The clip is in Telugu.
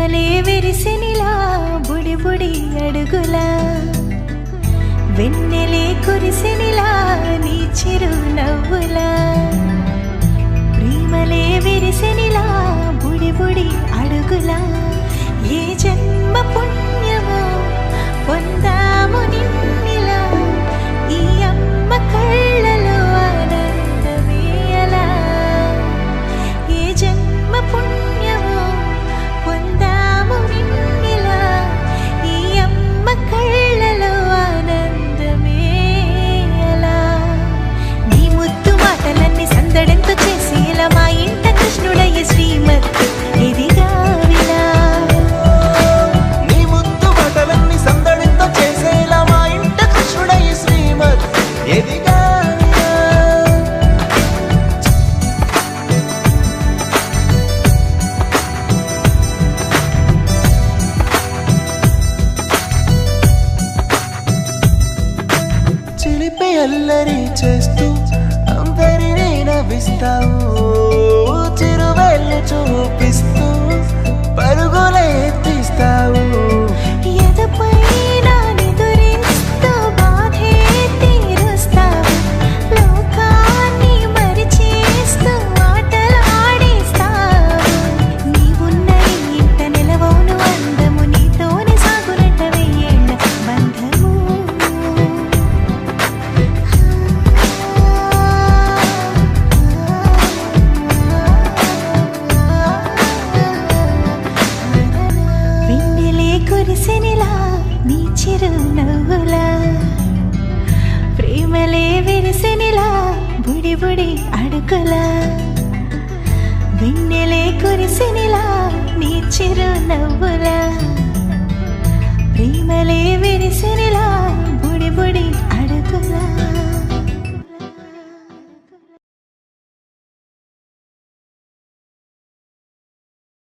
ప్రేమలే విరిసినిలా బుడి బుడి అడుగులా వెన్నెలే కురిసినిలా నీ చిరు నవ్వులా ప్రేమలే విరిసినిలా బుడి బుడి అడుగులా ఏ జన్మ పుణ్యమో పొందాము నిన్నిలా ఈ అమ్మ కళ్ళలో ఆనందమే అలా ఏ జన్మ పుణ్యమో పొందాము నిన్నిలా ఈ అమ్మ కళ్ళలో ఆనందమే అలా నీ ముద్దు మాటలన్నీ సందడంతో చేసేలా మా ఇంట కృష్ణుడయ్య శ్రీమతి ఇదిగా విలా నీ ముద్దు మాటలన్నీ సందడంతో చేసేలా మా ఇంట కృష్ణుడయ్య శ్రీమతి ఎదిగా చిలిపి అల్లరి చేస్తూ అందరినీ నవ్విస్తావు చిరువెళ్ళు చూపిస్తూ పరుగులే తీస్తావు ఎదపై నా నిదురిస్తూ బాధే తీరుస్తావు లోకాన్ని మరిచేస్తూ ఆటలు ఆడేస్తావు నీవున్న ఈ ఇంట నిలవవును అందము నీతోనే సాగునంట వెయ్యేళ్ళ బంధము వెన్నెలే కురిసినిలా నీ చిరు నవ్వులా ప్రేమలే విరిసినిలా బుడి బుడి అడుగులా వెన్నెలే కురిసినిలా నీ చిరు నవ్వులా ప్రేమలే విరిసినిలా